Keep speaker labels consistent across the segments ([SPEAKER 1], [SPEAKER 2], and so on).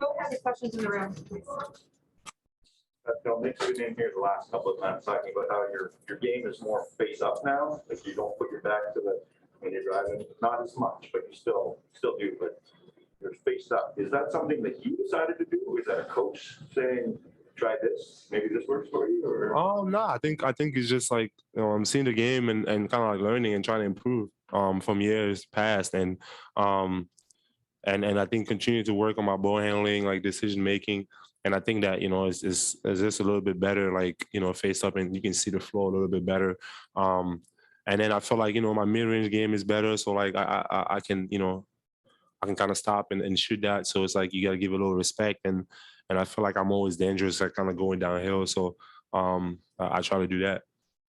[SPEAKER 1] Go ahead, the questions in the room, please.
[SPEAKER 2] Pascal, Nick's been in here the last couple of times talking about how your game is more face up now. Like you don't put your back to the when you're driving, not as much, but you still do. But you're face up. Is that something that you decided to do? Is that a coach saying, "Try this, maybe this works for you"? Or
[SPEAKER 3] no, I think it's just like I'm seeing the game and kind of like learning and trying to improve from years past and I think continue to work on my ball handling, like decision making. And I think that, it's just a little bit better, like, face up and you can see the flow a little bit better. And then I feel like, my mid-range game is better. So like I can, I can kind of stop and shoot that. So it's like you got to give it a little respect. And I feel like I'm always dangerous, like kind of going downhill. So I try to do that.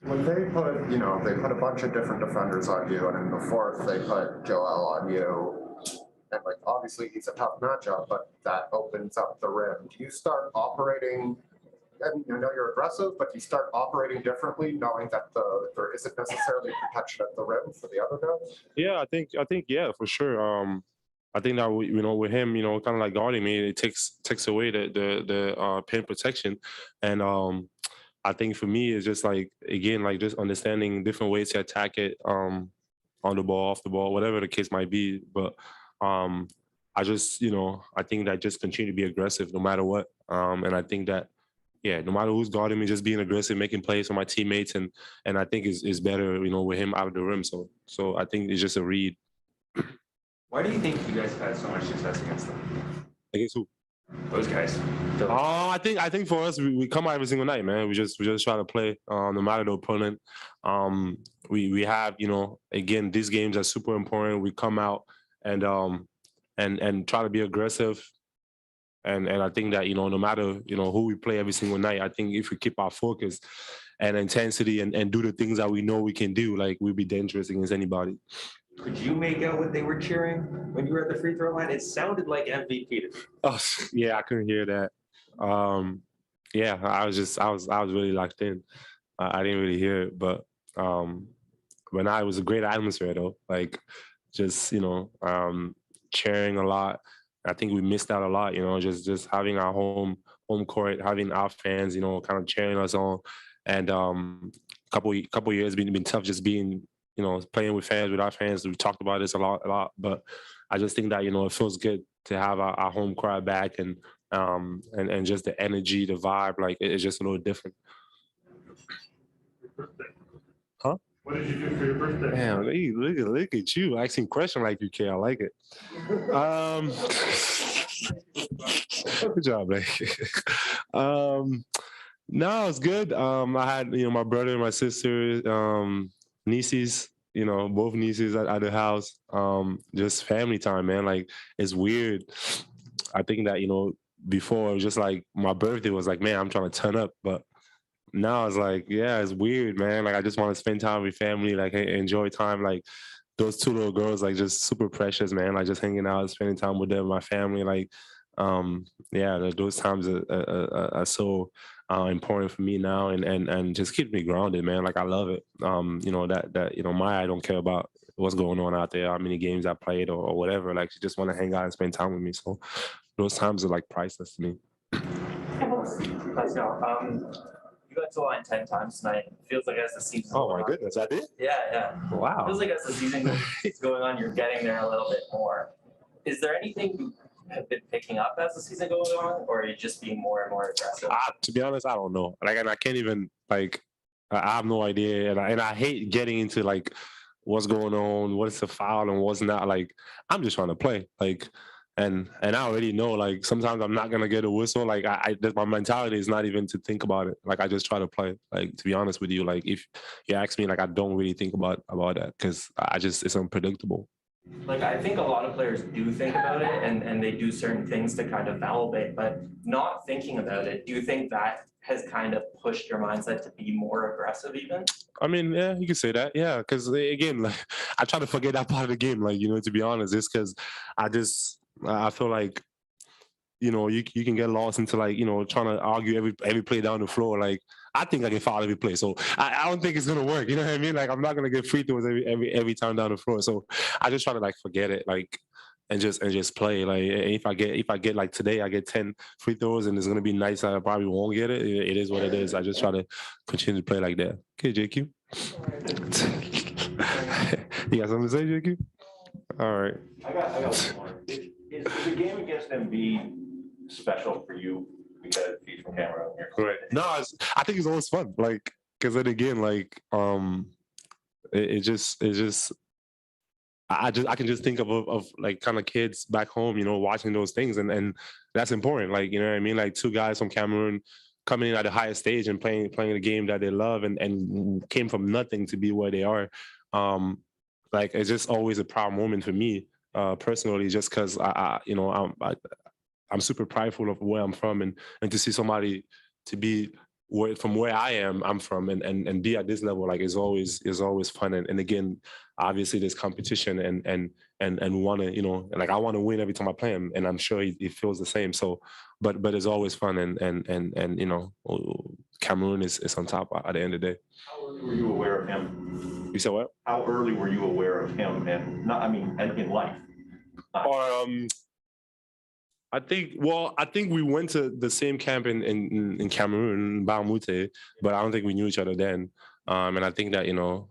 [SPEAKER 4] When they put, they put a bunch of different defenders on you, and in the fourth they put Joel on you. And like obviously he's a tough matchup, but that opens up the rim. Do you start operating? And I know you're aggressive, but you start operating differently, knowing that there isn't necessarily protection at the rim for the other guys.
[SPEAKER 3] Yeah, I think yeah, for sure. I think that with him, kind of like guarding me, it takes away the pin protection, and I think for me it's just like again like just understanding different ways to attack it on the ball, off the ball, whatever the case might be, but. I just, I think that just continue to be aggressive no matter what. And I think that, no matter who's guarding me, just being aggressive, making plays for my teammates. And I think is better, with him out of the rim. So I think it's just a read.
[SPEAKER 5] Why do you think you guys have had so much success against them?
[SPEAKER 3] Against who?
[SPEAKER 5] Those guys.
[SPEAKER 3] I think for us, we come out every single night, man. We just try to play no matter the opponent. We have, again, these games are super important. We come out and try to be aggressive. And I think that, no matter, who we play every single night, I think if we keep our focus and intensity and do the things that we know we can do, like we'll be dangerous against anybody.
[SPEAKER 5] Could you make out what they were cheering when you were at the free throw line? It sounded like MVP to me.
[SPEAKER 3] Oh, yeah, I couldn't hear that. I was really locked in. I didn't really hear it, but now it was a great atmosphere though. Like, just cheering a lot. I think we missed out a lot, just having our home court, having our fans, kind of cheering us on, and couple years been tough, just being playing with our fans. We talked about this a lot, but I just think that it feels good to have our home crowd back and just the energy, the vibe, like it's just a little different. Huh?
[SPEAKER 2] What did you do for your birthday?
[SPEAKER 3] Damn, look at you asking question like you care. I like it. Good job, man. No, it's good. I had my brother and my sister, nieces, both nieces at the house. Just family time, man. Like it's weird. I think that before it was just like my birthday was like, man, I'm trying to turn up, but. Now it's like, yeah, it's weird, man. Like I just want to spend time with family, like enjoy time. Like those two little girls, like just super precious, man. Like just hanging out, spending time with them, my family. Like, those times are so important for me now, and just keep me grounded, man. Like I love it. Maya don't care about what's going on out there, how many games I played or whatever. Like she just want to hang out and spend time with me. So those times are like priceless to me.
[SPEAKER 6] You got to the line 10 times tonight. It feels like as the season.
[SPEAKER 3] Oh my goodness, I did?
[SPEAKER 6] Yeah.
[SPEAKER 3] Wow.
[SPEAKER 6] It feels like as the season is going on, you're getting there a little bit more. Is there anything you have been picking up as the season goes on, or are you just being more and more aggressive?
[SPEAKER 3] To be honest, I don't know. Like, and I can't even like. I have no idea, and I hate getting into like what's going on, what's the foul, and what's not. Like, I'm just trying to play. Like. And I already know, like, sometimes I'm not going to get a whistle. Like, my mentality is not even to think about it. Like, I just try to play. Like, to be honest with you, like, if you ask me, like, I don't really think about that because it's unpredictable.
[SPEAKER 6] Like, I think a lot of players do think about it and they do certain things to kind of validate, but not thinking about it, do you think that has kind of pushed your mindset to be more aggressive even?
[SPEAKER 3] I mean, yeah, you can say that. Yeah, because, again, like, I try to forget that part of the game. Like, to be honest, it's because I feel like, you can get lost into like, trying to argue every play down the floor. Like, I think I can foul every play. So I don't think it's going to work. You know what I mean? Like, I'm not going to get free throws every time down the floor. So I just try to like forget it. Like, just play. Like if I get like today, I get 10 free throws and it's gonna be nice. I probably won't get it. It is what it is. I just try to continue to play like that. Okay, JQ. You got something to say, JQ? All right.
[SPEAKER 2] I got one more. Is the game against Embiid special for you because he's from Cameroon?
[SPEAKER 3] Right. No, I think it's always fun. Like, because then again, like, it just I can just think of like kind of kids back home, you know, watching those things, and that's important. Like, you know what I mean? Like two guys from Cameroon coming in at the highest stage and playing the game that they love and came from nothing to be where they are. Like it's just always a proud moment for me, personally, just because I'm super prideful of where I'm from, and to see somebody to be from where I'm from, and be at this level, like is always fun. And again, obviously there's competition, and want to, you know, like I want to win every time I play him, and I'm sure he feels the same. So, but it's always fun, and you know, Cameroon is on top at the end of the day.
[SPEAKER 2] How early were you aware of him?
[SPEAKER 3] You said what?
[SPEAKER 2] How early were you aware of him, and in life?
[SPEAKER 3] I think we went to the same camp in Cameroon, Baumute, but I don't think we knew each other then. And I think that, you know,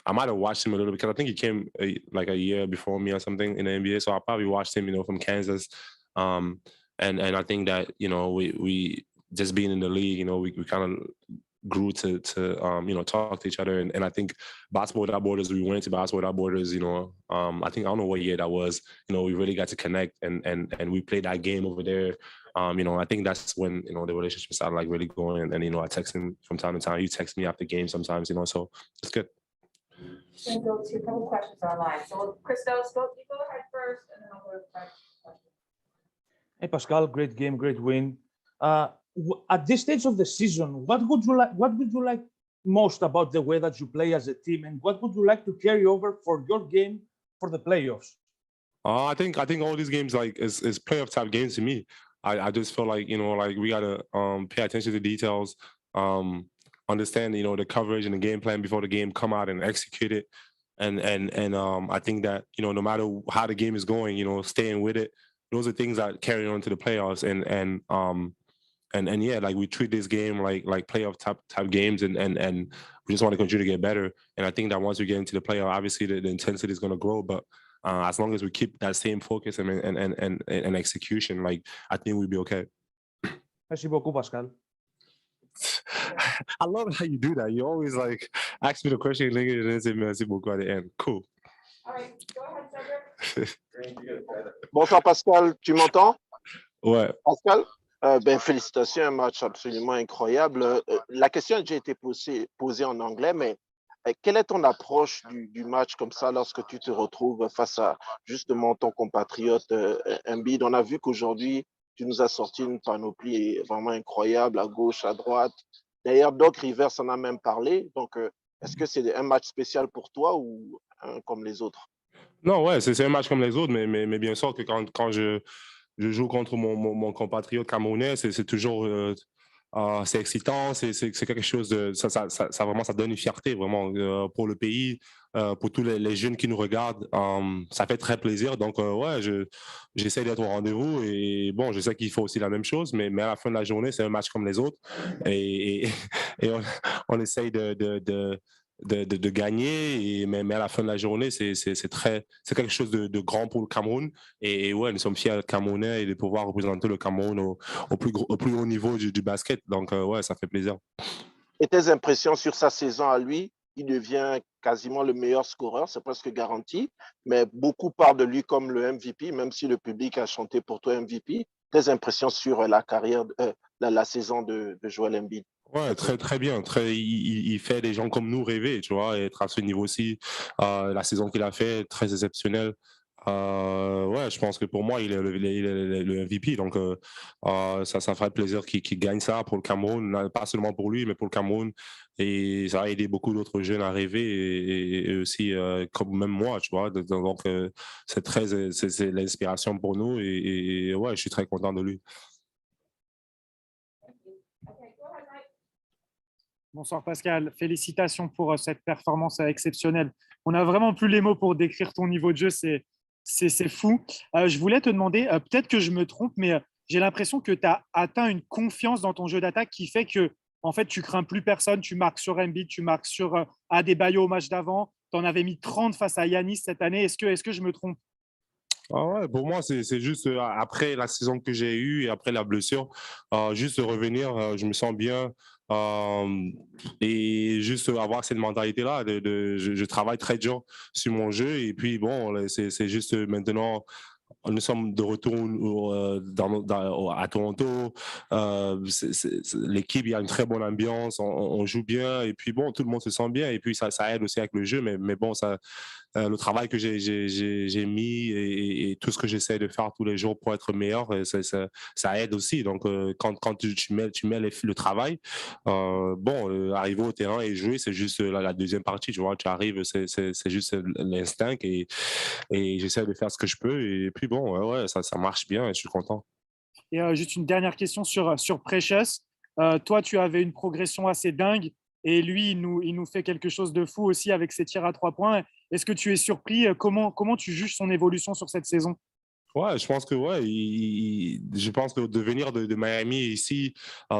[SPEAKER 3] I might have watched him a little bit because I think he came like a year before me or something in the NBA. So I probably watched him, you know, from Kansas. And I think that, you know, we just being in the league, you know, we kind of grew to you know, talk to each other. And I think Basketball Without Borders, we went to Basketball Without Borders, you know, I don't know what year that was, you know, we really got to connect and we played that game over there. You know, I think that's when, you know, the relationship started like really going, and you know, I text him from time to time. You text me after games sometimes, you know, so it's good.
[SPEAKER 1] We'll go to a couple questions online. So Christos, you go ahead first, and then I'll go to the question.
[SPEAKER 7] Hey Pascal, great game, great win. At this stage of the season, what would you like most about the way that you play as a team, and what would you like to carry over for your game for the playoffs?
[SPEAKER 3] I think all these games like is playoff type games to me. I just feel like, you know, like we gotta pay attention to details, understand, you know, the coverage and the game plan before the game, come out and execute it. And I think that, you know, no matter how the game is going, you know, staying with it, those are things that carry on to the playoffs. And yeah, like we treat this game like playoff type games, and we just want to continue to get better. And I think that once we get into the playoff, obviously the intensity is going to grow, but as long as we keep that same focus and execution, like I think we'll be okay.
[SPEAKER 7] Merci beaucoup, Pascal.
[SPEAKER 3] I love how you do that. You always like ask me the question in English and then say merci beaucoup at the end. Cool.
[SPEAKER 1] All right, go ahead, Cedric.
[SPEAKER 8] Bonsoir Pascal, tu m'entends?
[SPEAKER 3] Ouais.
[SPEAKER 8] Pascal, félicitations, un match absolument incroyable. La question a déjà été posée en anglais, mais quelle est ton approche du match comme ça lorsque tu te retrouves face à justement ton compatriote Embiid? On a vu qu'aujourd'hui, tu nous as sorti une panoplie vraiment incroyable à gauche, à droite. D'ailleurs, Doc Rivers en a même parlé. Donc, est-ce que c'est un match spécial pour toi ou comme les autres?
[SPEAKER 3] Non, ouais, c'est un match comme les autres, mais bien sûr que quand je joue contre mon compatriote camerounais, c'est toujours c'est excitant, c'est quelque chose de ça vraiment, ça donne une fierté vraiment pour le pays, pour tous les jeunes qui nous regardent, ça fait très plaisir. Donc ouais, j'essaie d'être au rendez-vous, et bon, je sais qu'il faut aussi la même chose, mais à la fin de la journée, c'est un match comme les autres, et on essaye de gagner, mais à la fin de la journée, c'est quelque chose de grand pour le Cameroun, et ouais, nous sommes fiers d'être Camerounais et de pouvoir représenter le Cameroun au plus haut niveau du basket, donc ouais, ça fait plaisir.
[SPEAKER 8] Et tes impressions sur sa saison à lui? Il devient quasiment le meilleur scoreur, c'est presque garanti, mais beaucoup parlent de lui comme le MVP, même si le public a chanté pour toi MVP. Tes impressions sur la carrière, la saison de Joel Embiid?
[SPEAKER 3] Ouais, très bien. Il fait des gens comme nous rêver, tu vois, et être à ce niveau-ci. La saison qu'il a fait, très exceptionnelle. Ouais, je pense que pour moi, il est le MVP. Donc, ça ferait plaisir qu'il gagne ça pour le Cameroun, pas seulement pour lui, mais pour le Cameroun. Et ça va aider beaucoup d'autres jeunes à rêver, et aussi, comme même moi, tu vois. Donc, c'est l'inspiration pour nous. Et ouais, je suis très content de lui.
[SPEAKER 9] Bonsoir Pascal, félicitations pour cette performance exceptionnelle. On n'a vraiment plus les mots pour décrire ton niveau de jeu, c'est C'est fou. Je voulais te demander, peut-être que je me trompe, mais j'ai l'impression que tu as atteint une confiance dans ton jeu d'attaque qui fait que, en fait, tu crains plus personne. Tu marques sur Embiid, tu marques sur Adebayo au match d'avant. Tu en avais mis 30 face à Yanis cette année. Est-ce que je me trompe?
[SPEAKER 3] Ah ouais, pour moi, c'est juste après la saison que j'ai eue et après la blessure, juste de revenir, je me sens bien. Et juste avoir cette mentalité-là, je travaille très dur sur mon jeu. Et puis, bon, là, c'est juste maintenant, nous sommes de retour à Toronto. L'équipe, il y a une très bonne ambiance, on joue bien. Et puis, bon, tout le monde se sent bien. Et puis, ça aide aussi avec le jeu. Mais bon, le travail que j'ai mis et tout ce que j'essaie de faire tous les jours pour être meilleur, ça aide aussi. Donc, quand tu mets le travail, arriver au terrain et jouer, c'est juste la deuxième partie. Tu vois, tu arrives, c'est juste l'instinct et j'essaie de faire ce que je peux. Et puis, bon, ouais, ça marche bien et je suis content.
[SPEAKER 9] Et juste une dernière question sur Precious. Toi, tu avais une progression assez dingue et lui, il nous fait quelque chose de fou aussi avec ses tirs à 3 points. Est-ce que tu es surpris? Comment tu juges son évolution sur cette saison?
[SPEAKER 3] Ouais, je pense que ouais, je pense que de venir de Miami ici,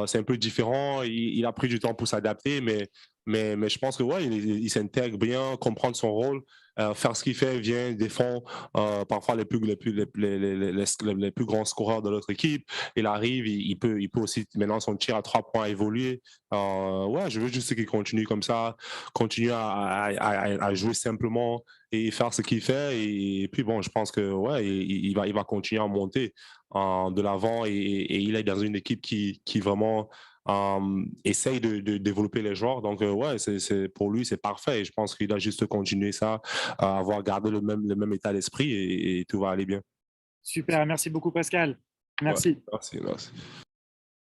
[SPEAKER 3] c'est un peu différent. Il a pris du temps pour s'adapter, mais je pense que ouais, il s'intègre bien, comprendre son rôle, faire ce qu'il fait, vient, défend parfois les plus grands scoreurs de notre équipe. Il arrive, il peut aussi maintenant son tir à 3 points évoluer. Ouais, je veux juste qu'il continue comme ça, continue à jouer simplement et faire ce qu'il fait. Et puis bon, je pense que ouais, il va continuer à monter de l'avant et il est dans une équipe qui vraiment essaye de développer les joueurs. Donc ouais, pour lui, c'est parfait. Et je pense qu'il a juste continué ça, avoir gardé le même état d'esprit et tout va aller bien.
[SPEAKER 9] Super, merci beaucoup Pascal.
[SPEAKER 3] Ouais,
[SPEAKER 9] Merci.
[SPEAKER 3] merci.